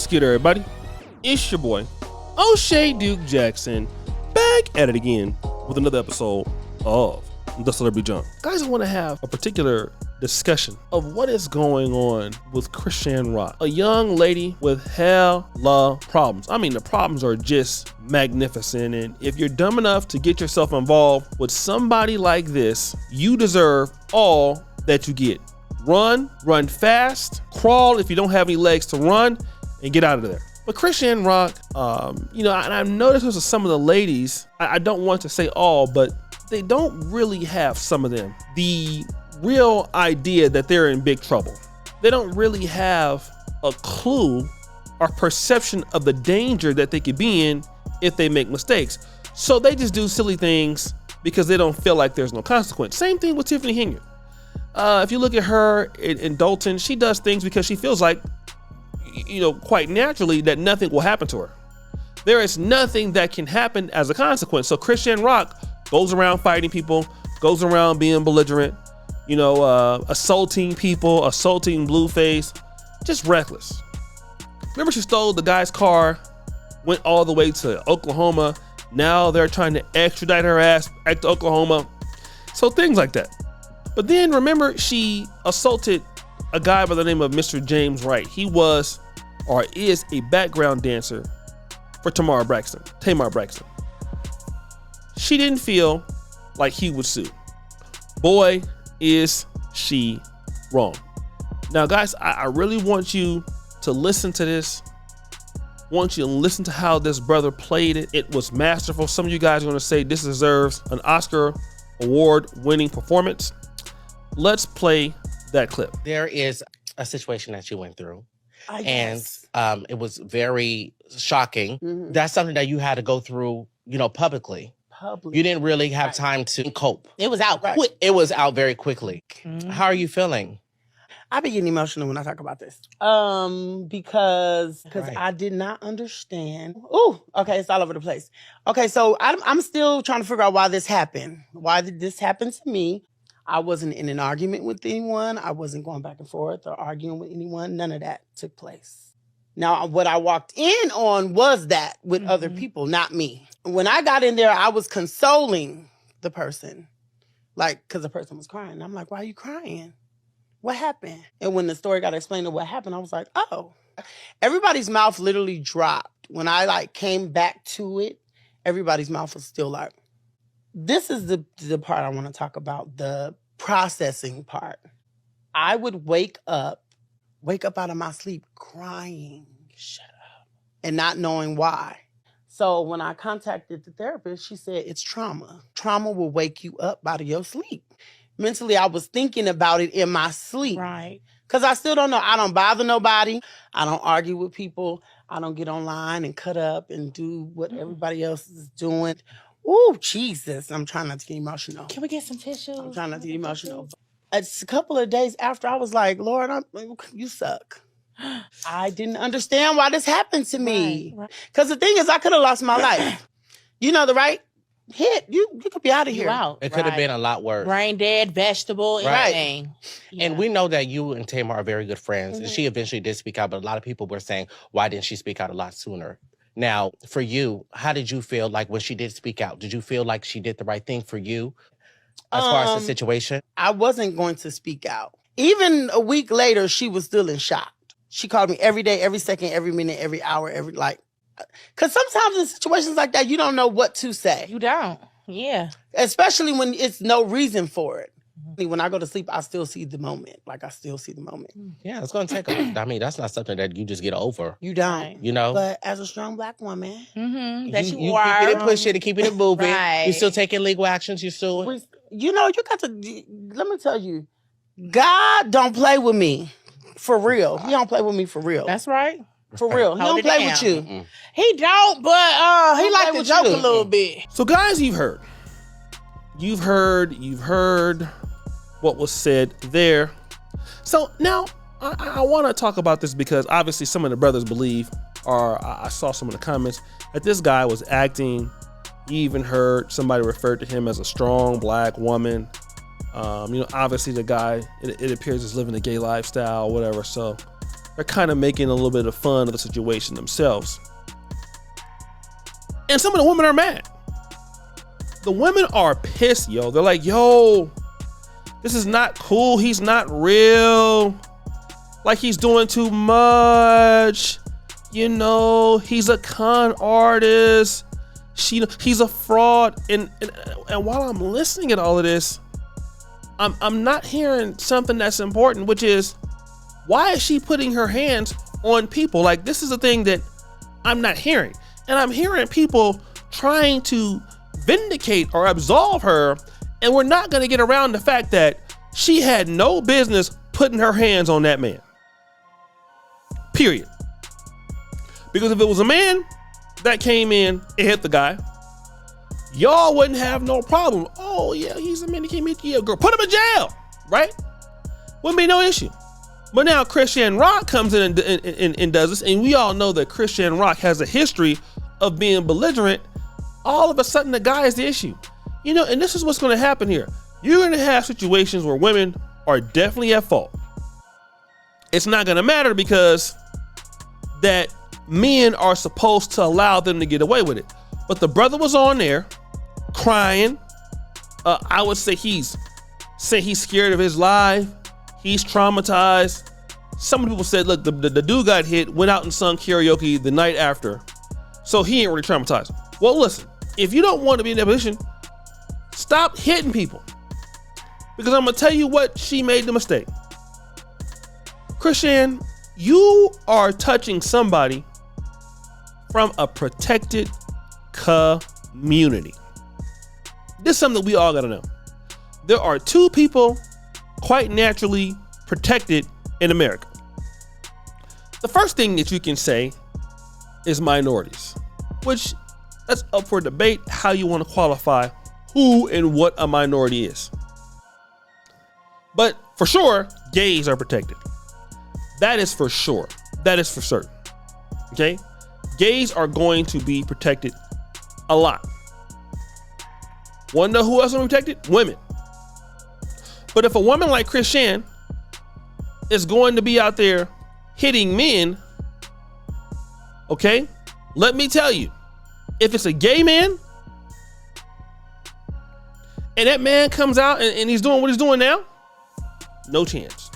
What's good, everybody? It's your boy, O'Shea Duke Jackson, back at it again with another episode of The Celebrity Jump. Guys, I want to have a particular discussion of what is going on with Chrisean Rock, a young lady with hella problems. I mean, the problems are just magnificent, and if you're dumb enough to get yourself involved with somebody like this, you deserve all that you get. Run fast, crawl if you don't have any legs to run, and get out of there. But Chrisean Rock, and I've noticed with some of the ladies, I don't want to say all, but they don't really have, some of them, the real idea that they're in big trouble. They don't really have a clue or perception of the danger that they could be in if they make mistakes. So they just do silly things because they don't feel like there's no consequence. Same thing with Tiffany Henry. If you look at her in Dalton, she does things because she feels like, quite naturally, that nothing will happen to her. There is nothing that can happen as a consequence. So Chrisean Rock goes around fighting people, goes around being belligerent, assaulting people, assaulting Blueface, just reckless. Remember, she stole the guy's car, went all the way to Oklahoma. Now they're trying to extradite her ass back to Oklahoma. So things like that. But then remember, she assaulted a guy by the name of Mr. James Wright. He was or is a background dancer for Tamar Braxton. She didn't feel like he would sue. Boy, is she wrong. Now, guys, I really want you to listen to this. I want you to listen to how this brother played it. It was masterful. Some of you guys are going to say this deserves an Oscar award-winning performance. Let's play that clip. There is a situation that you went through, and it was very shocking. Mm-hmm. That's something that you had to go through, publicly. You didn't really have time to cope. It was out quick. It was out very quickly. Mm-hmm. How are you feeling? I be getting emotional when I talk about this. Because I did not understand. Ooh, okay, it's all over the place. Okay, so I'm still trying to figure out why this happened. Why did this happen to me? I wasn't in an argument with anyone. I wasn't going back and forth or arguing with anyone. None of that took place. Now, what I walked in on was that with other people, not me. When I got in there, I was consoling the person, because the person was crying. I'm like, why are you crying? What happened? And when the story got explained of what happened, I was like, oh. Everybody's mouth literally dropped. When I came back to it, everybody's mouth was still like, this is the part I want to talk about, the processing part. I would wake up out of my sleep crying. Shut up. And not knowing why. So when I contacted the therapist, she said, it's trauma. Trauma will wake you up out of your sleep. Mentally, I was thinking about it in my sleep. Right. Because I still don't know. I don't bother nobody. I don't argue with people. I don't get online and cut up and do what everybody else is doing. Ooh, Jesus. I'm trying not to get emotional. Can we get some tissues? I'm trying not to get emotional. It's a couple of days after, I was like, Lord, you suck. I didn't understand why this happened to me. Because the thing is, I could have lost my life. The right hit, you could be out of here. Out. It could have been a lot worse. Brain dead, vegetable, anything. Yeah. And we know that you and Tamar are very good friends. Mm-hmm. And she eventually did speak out, but a lot of people were saying, why didn't she speak out a lot sooner? Now, for you, how did you feel like when she did speak out? Did you feel like she did the right thing for you as far as the situation? I wasn't going to speak out. Even a week later, she was still in shock. She called me every day, every second, every minute, every hour, because sometimes in situations like that, you don't know what to say. You don't. Yeah. Especially when it's no reason for it. When I go to sleep, I still see the moment. Yeah, it's going to take that's not something that you just get over. You don't. But as a strong Black woman, that you are. You keep it pushing and keeping it moving. Right. You're still taking legal actions. You're still... you got to... Let me tell you, God don't play with me. For real. He don't play with me for real. That's right. For real. He don't play with you. Mm-mm. He don't, but he like to joke a little bit. So guys, you've heard what was said there. So now I want to talk about this because obviously some of the brothers believe, or I saw some of the comments, that this guy was acting. You even heard somebody refer to him as a strong Black woman. Obviously the guy, it appears is living a gay lifestyle, whatever. So they're kind of making a little bit of fun of the situation themselves. And some of the women are mad. The women are pissed, yo. They're like, yo, this is not cool. He's not real. Like, he's doing too much. You know, he's a con artist. He's a fraud. And while I'm listening at all of this, I'm not hearing something that's important, which is, why is she putting her hands on people? Like, this is a thing that I'm not hearing. And I'm hearing people trying to vindicate or absolve her, and we're not going to get around the fact that she had no business putting her hands on that man. Period. Because if it was a man that came in and hit the guy, y'all wouldn't have no problem. Oh yeah, he's a man that came in. Yeah, girl, put him in jail, right? Wouldn't be no issue. But now Chrisean Rock comes in and does this, and we all know that Chrisean Rock has a history of being belligerent. All of a sudden, the guy is the issue. You know, and this is what's going to happen here. You're going to have situations where women are definitely at fault. It's not going to matter because that men are supposed to allow them to get away with it. But the brother was on there crying. I would say he's scared of his life. He's traumatized. Some people said, look, the dude got hit, went out and sung karaoke the night after. So he ain't really traumatized. Well, listen, if you don't want to be in that position, stop hitting people. Because I'm going to tell you what, she made the mistake. Chrisean, you are touching somebody from a protected community. This is something that we all got to know. There are two people quite naturally protected in America. The first thing that you can say is minorities, which that's up for debate how you want to qualify who and what a minority is. But for sure, gays are protected. That is for sure. That is for certain. Okay? Gays are going to be protected a lot. Want to know who else is protected? Women. But if a woman like Chrisean is going to be out there hitting men, okay, let me tell you, if it's a gay man and that man comes out and he's doing what he's doing now, no chance.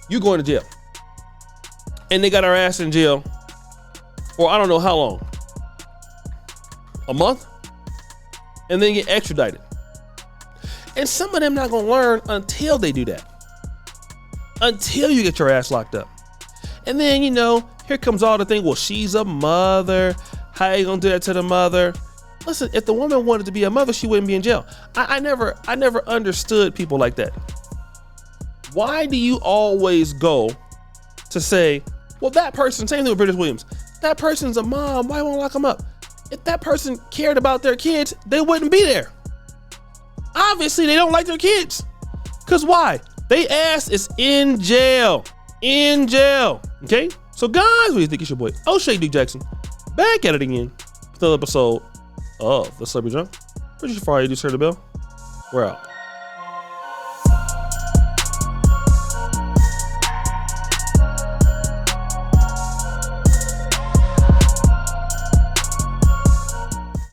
You're going to jail. And they got our ass in jail for I don't know how long. A month? And then get extradited. And some of them not gonna learn until they do that. Until you get your ass locked up. And then, you know, here comes all the thing, well, she's a mother. How you gonna do that to the mother? Listen, if the woman wanted to be a mother, she wouldn't be in jail. I never understood people like that. Why do you always go to say, well, that person, same thing with British Williams, that person's a mom, why won't I lock them up? If that person cared about their kids, they wouldn't be there. Obviously, they don't like their kids. Because why? They ass is in jail. In jail. Okay? So guys, what do you think? It's your boy, O'Shea Duke Jackson, back at it again with another episode of The Celebrity Junk. Pretty sure you do, sir, the bell. We're out.